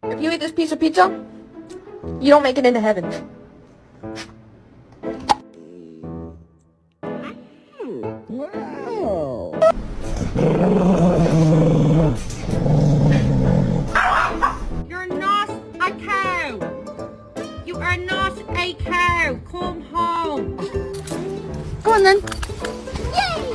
If you eat this piece of pizza, you don't make it into heaven. Wow. You're not a cow. You are not a cow. Come home. Go on then. Yay!